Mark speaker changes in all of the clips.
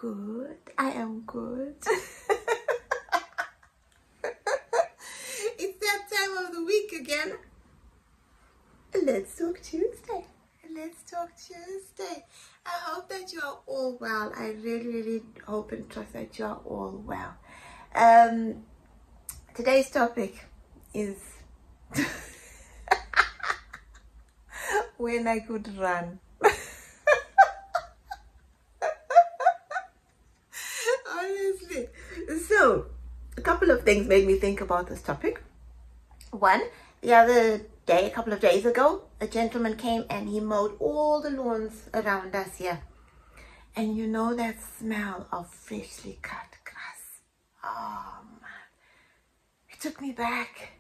Speaker 1: good. I am good. It's that time of the week again. Let's Talk Tuesday. Let's Talk Tuesday. I hope that you are all well. I really hope and trust that you are all well. Today's topic is when I could run. Honestly. So, a couple of things made me think about this topic. One, the other day, a couple of days ago, a gentleman came and he mowed all the lawns around us here. And you know that smell of freshly cut grass. Oh man, it took me back.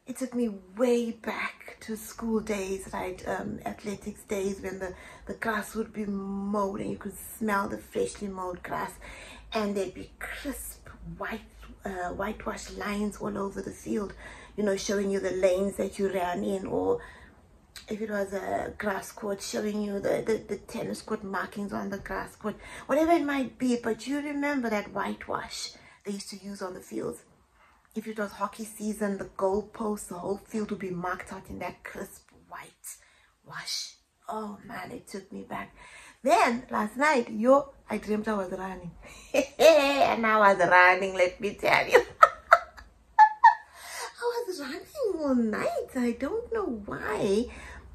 Speaker 1: It took me way back to school days, right? Athletics days when the grass would be mowed and you could smell the freshly mowed grass. And there'd be crisp whitewashed lines all over the field, you know, showing you the lanes that you ran in, or if it was a grass court, showing you the tennis court markings on the grass court, whatever it might be. But you remember that whitewash they used to use on the fields. If it was hockey season, the goalposts, the whole field would be marked out in that crisp white wash. Oh man, it took me back. Then last night, I dreamt I was running. And I was running, let me tell you. I was running all night. I don't know why,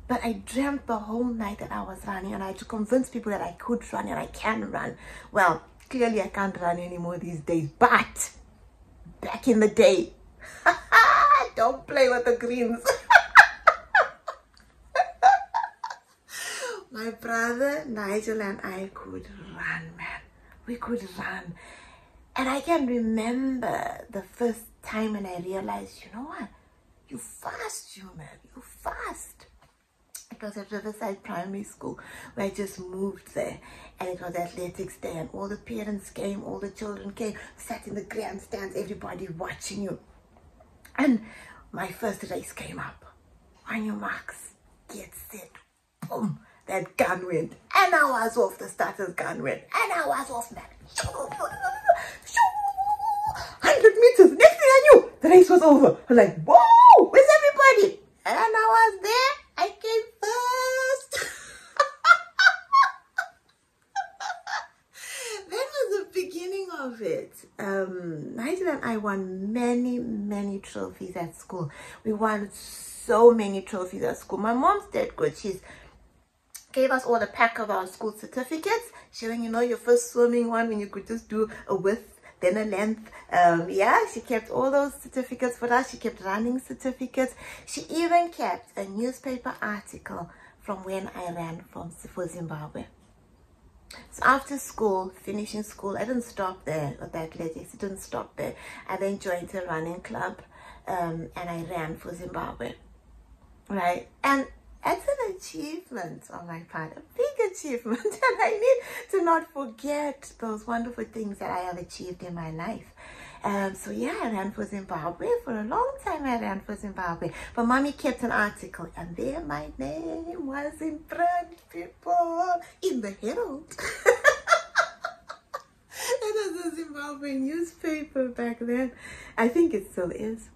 Speaker 1: but I dreamt the whole night that I was running, and I had to convince people that I could run and I can run. Well, clearly I can't run anymore these days, but back in the day, don't play with the greens. My brother Nigel and I could run, man. We could run. And I can remember the first time when I realized, you know what? You fast, you man. You fast. It was at Riverside Primary School where I just moved there. And it was athletics day and all the parents came, all the children came, sat in the grandstands, everybody watching you. And my first race came up. On your marks, get set, boom. That gun went, and I was off. The starter's gun went, and I was off, man. 100 meters. Next thing I knew, the race was over. I'm like, whoa, where's everybody? And I was there. I came first. That was the beginning of it. Nigel and I won many trophies at school. We won so many trophies at school. My mom's dead good. She's gave us all a pack of our school certificates, showing, you know, your first swimming one when you could just do a width, then a length. Yeah, she kept all those certificates for us. She kept running certificates. She even kept a newspaper article from when I ran for Zimbabwe. So after school, finishing school, I didn't stop there with athletics. It didn't stop there. I then joined a running club, and I ran for Zimbabwe, right? And that's an achievement on my part, a big achievement, and I need to not forget those wonderful things that I have achieved in my life. So yeah, I ran for Zimbabwe. For a long time I ran for Zimbabwe. But mommy kept an article, and there my name was in front, people, in the Herald. That was a Zimbabwe newspaper back then. I think it still is.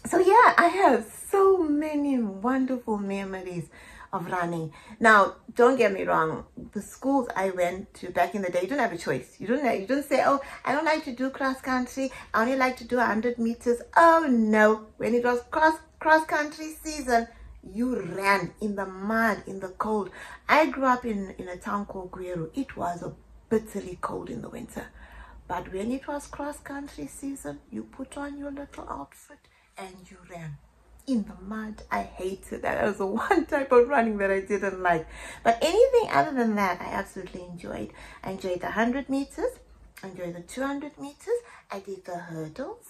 Speaker 1: So yeah, I have so many wonderful memories of running. Now, don't get me wrong. The schools I went to back in the day, you didn't have a choice. You didn't say, oh, I don't like to do cross country. I only like to do 100 meters. Oh no, when it was cross country season, you ran in the mud, in the cold. I grew up in a town called Gweru. It was bitterly cold in the winter. But when it was cross country season, you put on your little outfit and you ran in the mud. I hated that. That was the one type of running that I didn't like. But anything other than that, I absolutely enjoyed. I enjoyed the 100 meters. I enjoyed the 200 meters. I did the hurdles.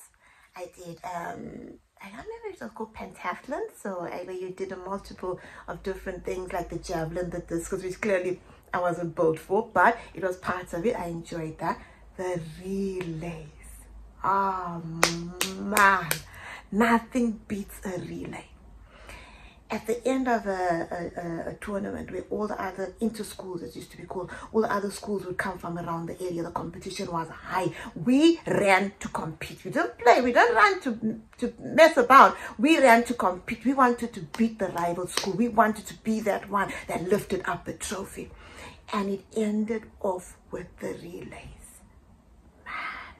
Speaker 1: I did, I don't remember if it was called pentathlon. So where you did a multiple of different things like the javelin, the discus, which clearly I wasn't built for, but it was part of it. I enjoyed that. The relays. Oh man. Nothing beats a relay. at the end of a tournament where all the other inter-schools, it used to be called, all the other schools would come from around the area. The competition was high. We ran to compete. We didn't play. We didn't run to mess about. We ran to compete. We wanted to beat the rival school. We wanted to be that one that lifted up the trophy. And it ended off with the relays. Man,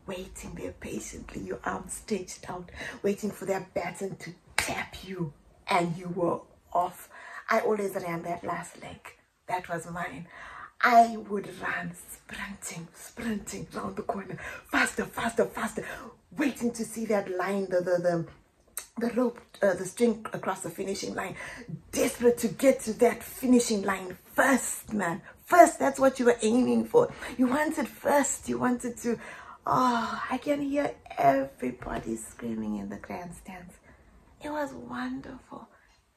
Speaker 1: waiting there patiently, your arms stretched out, waiting for that baton to tap you. And you were off. I always ran that last leg. That was mine. I would run sprinting round the corner, faster, waiting to see that line, the rope, the string across the finishing line. Desperate to get to that finishing line first, man. First, that's what you were aiming for. You wanted first. You wanted to. Oh, I can hear everybody screaming in the grandstands. It was wonderful.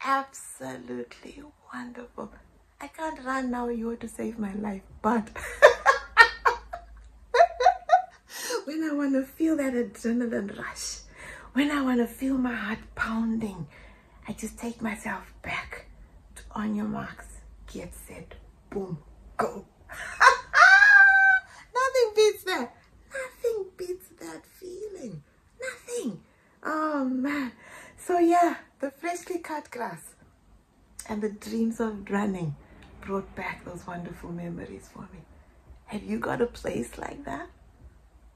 Speaker 1: Absolutely wonderful. I can't run now. You were to save my life. But when I want to feel that adrenaline rush, when I want to feel my heart pounding, I just take myself back to on your marks, get set, boom, go. Nothing beats that. Nothing beats that feeling. Nothing. Oh, man. So yeah, the freshly cut grass and the dreams of running brought back those wonderful memories for me. Have you got a place like that?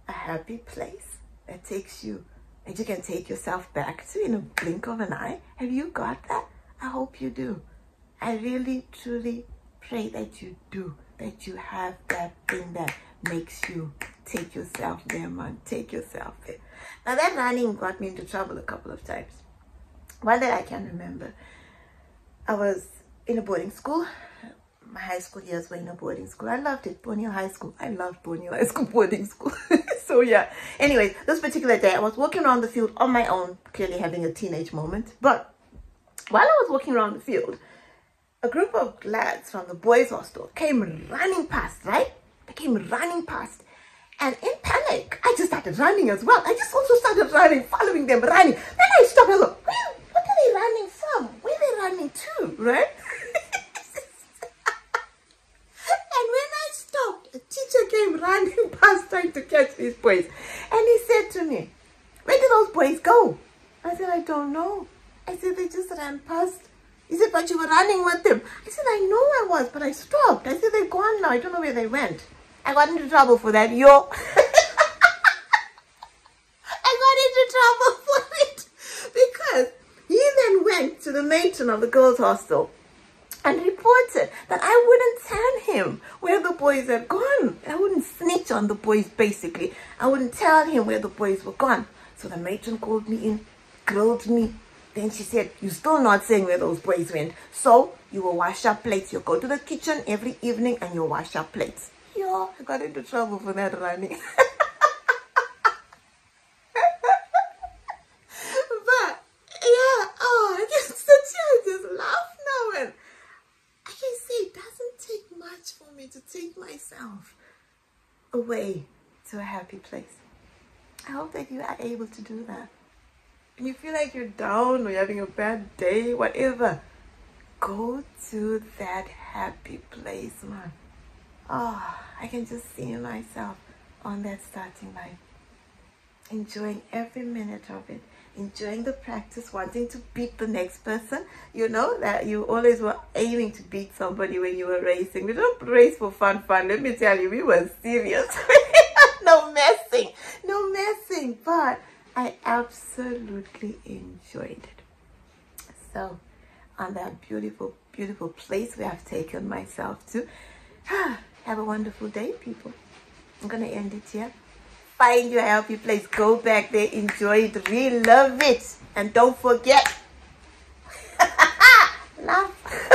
Speaker 1: A happy place that takes you, that you can take yourself back to in a blink of an eye? Have you got that? I hope you do. I really, truly pray that you do, that you have that thing that makes you take yourself there, man. Take yourself there. Now that running got me into trouble a couple of times. One that I can remember, I was in a boarding school. My high school years were in a boarding school. I loved it, Borneo High School. I loved Borneo High School boarding school. So yeah, anyways, this particular day I was walking around the field on my own, clearly having a teenage moment. But while I was walking around the field, a group of lads from the boys' hostel came running past, right? They came running past. And in panic, I just started running as well. I just also started running, following them, running. Then I stopped. I go, what are they running from? Where are they running to, right? And when I stopped, a teacher came running past trying to catch these boys. And he said to me, where did those boys go? I said, I don't know. I said, they just ran past. He said, but you were running with them. I said, I know I was, but I stopped. I said, they're gone now. I don't know where they went. I got into trouble for that, yo. I got into trouble for it. Because he then went to the matron of the girls' hostel and reported that I wouldn't tell him where the boys had gone. I wouldn't snitch on the boys, basically. I wouldn't tell him where the boys were gone. So the matron called me in, grilled me. Then she said, you're still not saying where those boys went. So you will wash up plates. You'll go to the kitchen every evening and you'll wash up plates. Yo, I got into trouble for that running. But, yeah, oh, I can sit here and just laugh now. And I can say it doesn't take much for me to take myself away to a happy place. I hope that you are able to do that. And you feel like you're down or you're having a bad day, whatever, go to that happy place, man. Oh, I can just see myself on that starting line, enjoying every minute of it, enjoying the practice, wanting to beat the next person. You know that you always were aiming to beat somebody when you were racing. We don't race for fun. Let me tell you, we were serious. No messing. But I absolutely enjoyed it. So, on that beautiful, beautiful place where I've taken myself to, have a wonderful day, people. I'm going to end it here. Find your happy place. Go back there. Enjoy it. Really love it. And don't forget. Laugh.